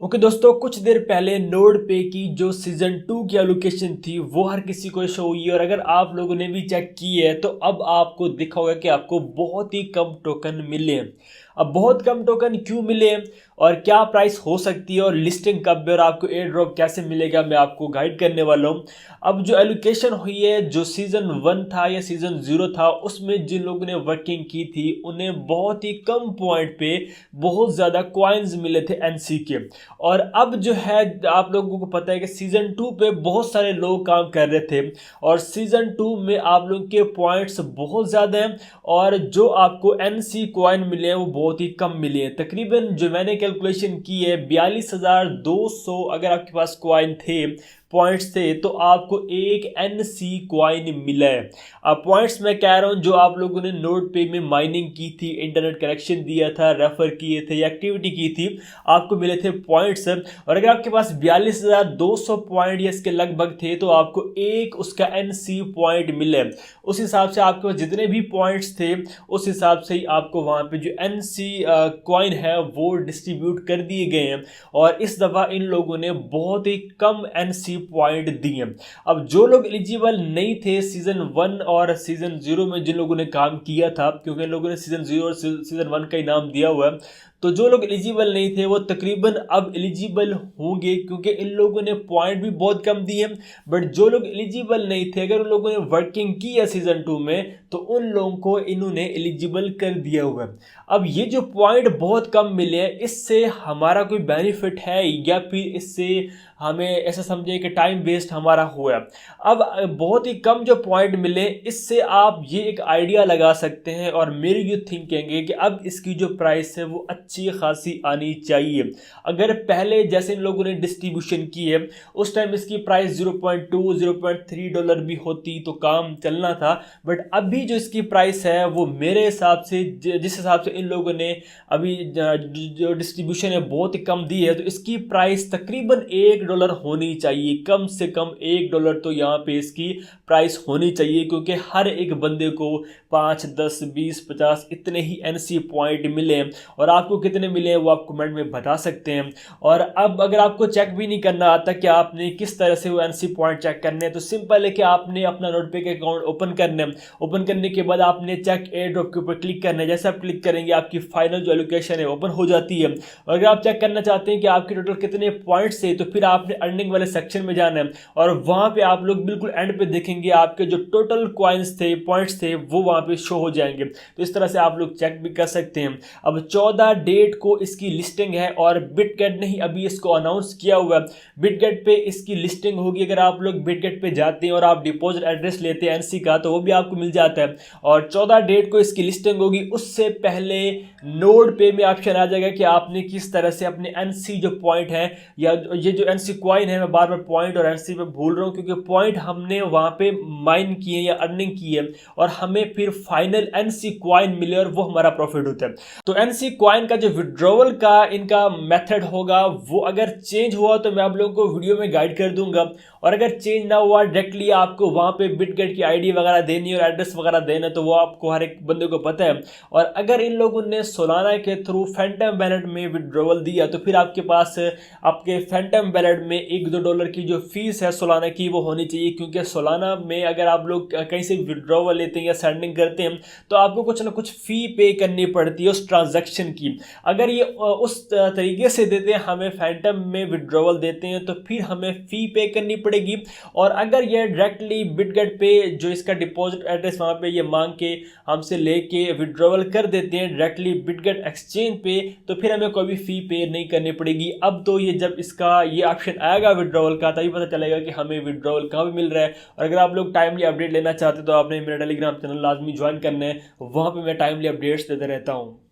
Okay दोस्तों, कुछ देर पहले नोड पे की जो सीजन 2 की एलोकेशन थी वो हर किसी को शो हुई है। और अगर आप लोगों ने भी चेक की है तो अब आपको दिखा होगा कि आपको बहुत ही कम टोकन मिले हैं। अब बहुत कम टोकन क्यों मिले हैं और क्या प्राइस हो सकती है और लिस्टिंग कब है और आपको एयर ड्रॉप कैसे मिलेगा, मैं आपको गाइड करने वाला हूँ। अब जो एलोकेशन हुई है, जो सीजन 1 था या सीजन 0 था, उसमें जिन लोगों ने वर्किंग की थी उन्हें बहुत ही कम पॉइंट पे बहुत ज़्यादा कॉइन्स मिले थे एनसी के। और अब जो है, आप लोगों को पता है कि सीजन 2 पे बहुत सारे लोग काम कर रहे थे और सीजन 2 में आप लोगों के पॉइंट्स बहुत ज़्यादा हैं और जो आपको एनसी कॉइन मिले हैं वो बहुत ही कम मिले हैं। तकरीबन जो मैंने कैलकुलेशन की है 42,200 अगर आपके पास कॉइन थे, पॉइंट्स थे, तो आपको एक एनसी कॉइन मिला है। अब पॉइंट्स मैं कह रहा हूँ जो आप लोगों ने नोड पे में माइनिंग की थी, इंटरनेट कनेक्शन दिया था, रेफर किए थे या एक्टिविटी की थी, आपको मिले थे पॉइंट्स। और अगर आपके पास 42,200 पॉइंट या इसके लगभग थे तो आपको एक उसका एनसी पॉइंट मिले। उस हिसाब से आपके पास जितने भी पॉइंट्स थे उस हिसाब से ही आपको वहाँ पे जो एनसी कॉइन है वो डिस्ट्रीब्यूट कर दिए गए हैं। और इस दफ़ा इन लोगों ने बहुत ही कम एनसी पॉइंट दिए। अब जो लोग एलिजिबल नहीं थे सीजन 1 और सीजन 0 में, जिन लोगों ने काम किया था, क्योंकि इन लोगों ने सीजन 0 और सीजन 1 का इनाम दिया हुआ है, तो जो लोग एलिजिबल नहीं थे वो तकरीबन अब एलिजिबल होंगे क्योंकि इन लोगों ने पॉइंट भी बहुत कम दिए। बट जो लोग एलिजिबल नहीं थे, अगर उन लोगों ने वर्किंग की है सीजन 2 में, तो उन लोगों को इन्होंने एलिजिबल कर दिया हुआ है। अब ये जो पॉइंट बहुत कम मिले हैं, इससे हमारा कोई बेनिफिट है या फिर इससे हमें ऐसा समझे कि टाइम वेस्ट हमारा हुआ। अब बहुत ही कम जो पॉइंट मिले, इससे आप ये एक आइडिया लगा सकते हैं और मेरी जो थिंकिंग है कि अब इसकी जो प्राइस है वो अच्छी खासी आनी चाहिए। अगर पहले जैसे इन लोगों ने डिस्ट्रीब्यूशन की है उस टाइम इसकी प्राइस 0.2 $0.3 भी होती तो काम चलना था। बट अभी जो इसकी प्राइस है वो मेरे हिसाब से, जिस हिसाब से इन लोगों ने अभी जो डिस्ट्रीब्यूशन है बहुत ही कम दी है, तो इसकी प्राइस तकरीबन $1 होनी चाहिए। कम से कम $1 तो यहाँ पे इसकी प्राइस होनी चाहिए, क्योंकि हर एक बंदे को 5, 10, 20, 50 इतने ही एनसी पॉइंट मिले हैं। और आपको कितने मिले हैं वो आप कमेंट में बता सकते हैं। और अब अगर आपको चेक भी नहीं करना आता कि आपने किस तरह से वो एनसी पॉइंट चेक करने हैं, तो सिंपल है कि आपने अपना नोटपे के अकाउंट ओपन करना है। ओपन करने के बाद आपने चेक एयर ड्रॉप के ऊपर क्लिक करना है। जैसे आप क्लिक करेंगे आपकी फाइनल जो एलोकेशन है ओपन हो जाती है। और अगर आप चेक करना चाहते हैं कि आपके टोटल कितने पॉइंट्स थे, तो फिर आपने अर्निंग वाले सेक्शन में जाना है और वहां पे आप लोग बिल्कुल एंड पे देखेंगे आपके जो टोटल कॉइन्स थे, पॉइंट्स थे, वो वहां पे शो हो जाएंगे। तो इस तरह से आप लोग चेक भी कर सकते हैं। अब 14 डेट को इसकी लिस्टिंग है और बिटगेट ने ही अभी इसको अनाउंस किया हुआ है। बिटगेट पे इसकी लिस्टिंग होगी। अगर आप लोग बिटगेट पे जाते हैं और आप डिपॉजिट एड्रेस लेते हैं एनसी का, तो वो भी आपको मिल जाता है। और 14 डेट को इसकी लिस्टिंग होगी। उससे पहले नोड पे में ऑप्शन आ जाएगा कि आपने किस तरह से अपने एनसी जो पॉइंट है या ये जो एनसी कॉइन है, मैं बार बार पॉइंट और एनसी पे भूल रहा हूँ क्योंकि पॉइंट हमने वहां पे माइन किए या अर्निंग की है और हमें फिर फाइनल एनसी कॉइन मिले और वो हमारा प्रॉफिट होता है। तो एनसी कॉइन का जो विड्रॉवल का इनका मेथड होगा वो अगर चेंज हुआ तो मैं आप लोगों को वीडियो में गाइड कर दूंगा। और अगर चेंज ना हुआ, डायरेक्टली आपको वहां पे बिटगेट की आईडी वगैरह देनी और एड्रेस वगैरह देना, तो वो आपको हर एक बंदे को पता है। और अगर इन लोगों ने सोलाना के थ्रू फैंटम वैलेट में विड्रॉवल दिया तो फिर आपके पास आपके फैंटम वैलेट में $1-2 की जो फीस है सोलाना की वो होनी चाहिए, क्योंकि सोलाना में अगर आप लोग कहीं से विड्रॉवल लेते हैं या सेंडिंग करते हैं तो आपको कुछ ना कुछ फी पे करनी पड़ती है उस ट्रांजैक्शन की। अगर ये उस तरीके से देते हैं, हमें फैंटम में विड्रॉवल देते हैं, तो फिर हमें फी पे करनी पड़ेगी। और अगर ये डायरेक्टली बिटगेट पे जो इसका डिपॉजिट एड्रेस वहाँ पे ये मांग के हमसे लेके विड्रॉवल कर देते हैं डायरेक्टली बिटगेट एक्सचेंज पे, तो फिर हमें कोई भी फी पे नहीं करनी पड़ेगी। अब तो ये जब इसका ये ऑप्शन आएगा विड्रॉवल का, तभी पता चलेगा कि हमें विड्रॉवल कहाँ पे मिल रहा है। और अगर आप लोग टाइमली अपडेट लेना चाहते हो तो आपने मेरा टेलीग्राम चैनल लाजमी ज्वाइन करना है, वहाँ पे मैं टाइमली अपडेट्स देता रहता हूँ।